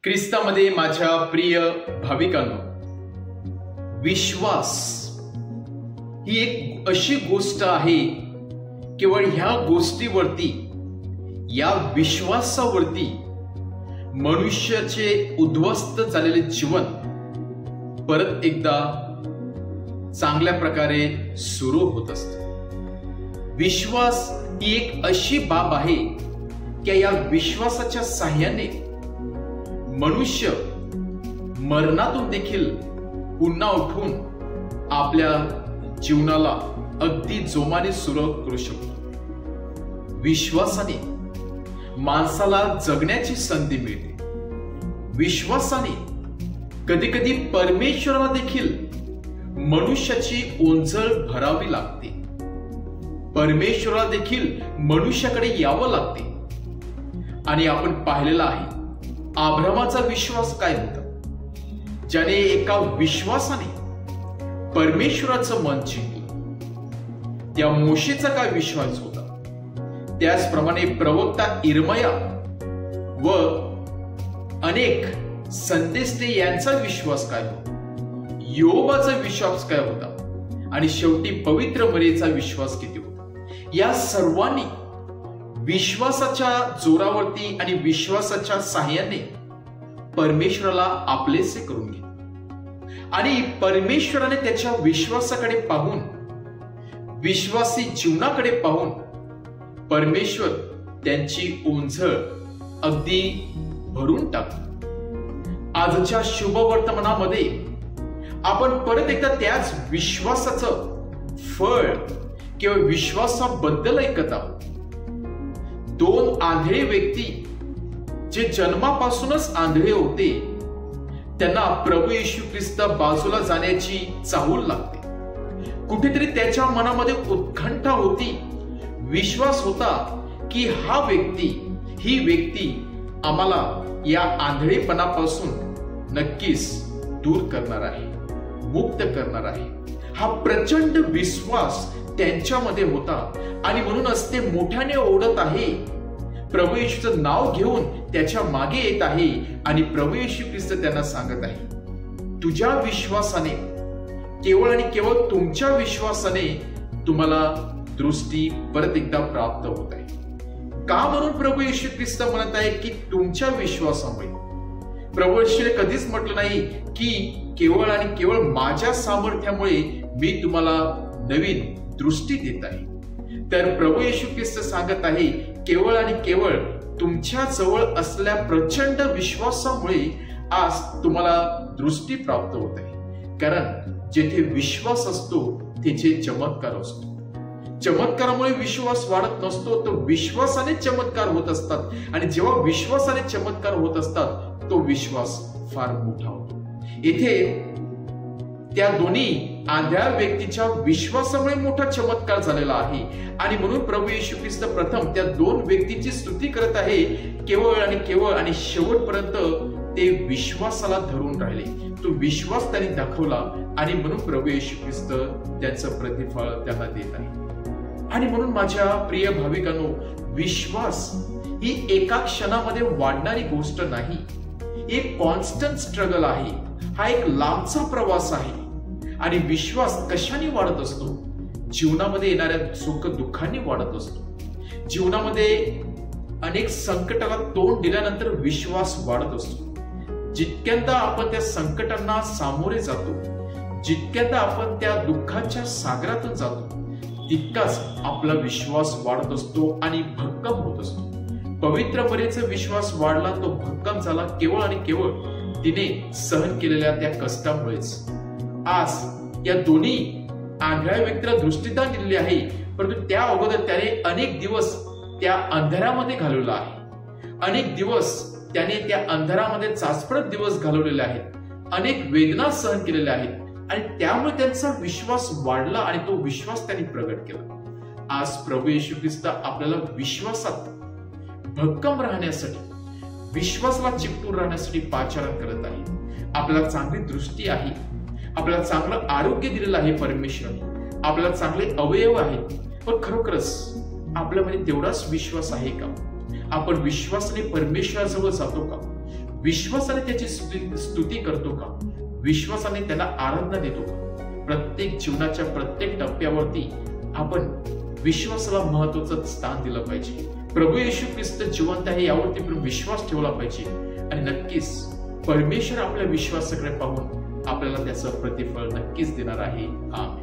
ख्रिस्तामध्ये माझ्या प्रिय भाविकांनो, विश्वास ही एक अशी गोष्ट आहे, केवळ ह्या गोष्टीवरती, या विश्वासावरती मनुष्याचे उद्ध्वस्त झालेले जीवन परत एकदा चांगल्या प्रकारे सुरू होत असते। विश्वास ही एक अशी बाब आहे की या विश्वासाच्या साहाय्याने मनुष्य मरणातून देखील पुन्हा उठून आपल्या जीवनाला अगदी जोमाने सुरू करू शकतो। विश्वासाने माणसाला जगण्याची संधी मिळते। विश्वासाने कधी कधी परमेश्वराला देखील मनुष्याची ओंजळ भरावी लागते। परमेश्वराला देखील मनुष्याकडे यावं लागते। आणि आपण पाहिलेलं आहे अब्रामाचा विश्वास काय होता, ज्याने एका विश्वासाने परमेश्वराचं मन जिंकलं। त्या मोशेचा काय विश्वास होता, त्याचप्रमाणे प्रवक्ता इर्मया व अनेक संदेष्टे यांचा विश्वास काय होता, योबाचा विश्वास काय होता, आणि शेवटी पवित्र मरीचा विश्वास किती होता। या सर्वांनी विश्वासाच्या जोरावरती आणि विश्वासाच्या साहाय्याने परमेश्वराला आपलेसे करून घेतले। आणि परमेश्वराने त्याच्या विश्वासाकडे पाहून, विश्वासी जीवनाकडे पाहून परमेश्वर त्यांची ओंजळ अगदी भरून टाकली। आजच्या शुभवर्तमानामध्ये आपण परत एकदा त्याच विश्वासाचं फळ किंवा विश्वासाबद्दल ऐकत आहोत। दोन आंधळे व्यक्ती जे जन्मापासूनच आंधळे होते, त्यांना प्रभू येशू ख्रिस्त बाजूला जाण्याची चाहूल लागते। कुठेतरी त्याच्या मनामध्ये उत्कंठा होती, विश्वास होता की ही व्यक्ती आम्हाला या आंधळेपणापासून नक्कीच दूर करणार आहे, मुक्त करणार आहे। हा प्रचंड विश्वास त्यांच्यामध्ये होता आणि म्हणूनच ते मोठ्याने ओढत आहे, प्रभू येशूचं नाव घेऊन त्याच्या मागे येत आहे। आणि प्रभू येशू ख्रिस्त त्यांना सांगत आहे, तुझ्या विश्वासाने, केवळ आणि केवळ तुमच्या विश्वासाने तुम्हाला दृष्टी परत एकदा प्राप्त होत आहे। का म्हणून प्रभू येशू ख्रिस्त म्हणत आहे की तुमच्या विश्वासामुळे। प्रभू येशूने कधीच म्हटलं नाही की केवळ आणि केवळ माझ्या सामर्थ्यामुळे मी तुम्हाला नवीन दृष्टी देत आहे। तर प्रभू येशू ख्रिस्त सांगत आहे, केवळ आणि केवळ तुमच्या जवळ असलेल्या प्रचंड विश्वासामुळे आज तुम्हाला दृष्टी प्राप्त होत आहे। कारण जेथे विश्वास असतो तेथे चमत्कार असतो। चमत्कारामुळे विश्वास वाढत नसतो, तो विश्वासाने चमत्कार होत असतात। आणि जेव्हा विश्वासाने चमत्कार होत असतात, तो विश्वास फार मोठा होतो। येथे त्या दोन्ही आंधळ्या व्यक्तीच्या विश्वासामुळे मोठा चमत्कार झालेला आहे। आणि म्हणून प्रभू येशू ख्रिस्त प्रथम त्या दोन व्यक्तीची स्तुती करत आहे, केवळ आणि शेवटपर्यंत ते विश्वासाला धरून राहिले। तो विश्वास त्यांनी दाखवला आणि म्हणून प्रभू येशू ख्रिस्त त्याचं प्रतिफळ त्यांना देत आहे। आणि म्हणून माझ्या प्रिय भाविकांनो, विश्वास ही एका क्षणामध्ये वाढणारी गोष्ट नाही, एक कॉन्स्टंट स्ट्रगल आहे। हा एक लांबचा प्रवास आहे। आणि विश्वास कशाने वाढत असतो? जीवनामध्ये येणाऱ्या सुख दुःखांनी वाढत असतो। जीवनामध्ये अनेक संकटाला तोंड दिल्यानंतर विश्वास वाढत असतो। जितक्यांदा आपण त्या संकटांना सामोरे जातो, जितक्यांदा आपण त्या दुःखाच्या सागरातून जातो, तितकाच आपला विश्वास वाढत असतो आणि भक्कम होत असतो। पवित्र मरीचा विश्वास वाढला, तो भक्कम झाला केवळ आणि केवळ तिने सहन केलेल्या त्या कष्टामुळेच। आज या दोन्ही आंधळ्या व्यक्तीला दृष्टीदान दिलेले आहे, परंतु त्या अगोदर त्याने अनेक दिवस त्या अंधारामध्ये घालवला आहे। अनेक दिवस त्याने त्या अंधारामध्ये चाचपडत दिवस घालवलेले आहेत, अनेक वेदना सहन केलेल्या आहेत। आणि त्यामुळे त्यांचा विश्वास वाढला आणि तो विश्वास त्यांनी प्रगट केला। आज प्रभू येशू ख्रिस्त आपल्याला विश्वासात भक्कम राहण्यासाठी, विश्वासाला चिकटून राहण्यासाठी पाचारण करत आहे। आपल्याला चांगली दृष्टी आहे, आपल्याला चांगलं आरोग्य दिलेलं आहे परमेश्वराने, आपल्याला चांगले अवयव आहेत, पण खरोखरच आपल्यामध्ये तेवढाच विश्वास आहे का? आपण विश्वासाने परमेश्वराजवळ जातो का? विश्वासाने त्याची स्तुती करतो का? विश्वासाने त्याला आराधना देतो का? प्रत्येक जीवनाच्या प्रत्येक टप्प्यावरती आपण विश्वासाला महत्वाचं स्थान दिलं पाहिजे. प्रभू येशू ख्रिस्त जिवंत आहे यावरती पण विश्वास ठेवला पाहिजे आणि नक्कीच परमेश्वर आपल्या विश्वासाकडे पाहून आपल्याला त्याचं प्रतिफळ नक्कीच देणार आहे. आमेन.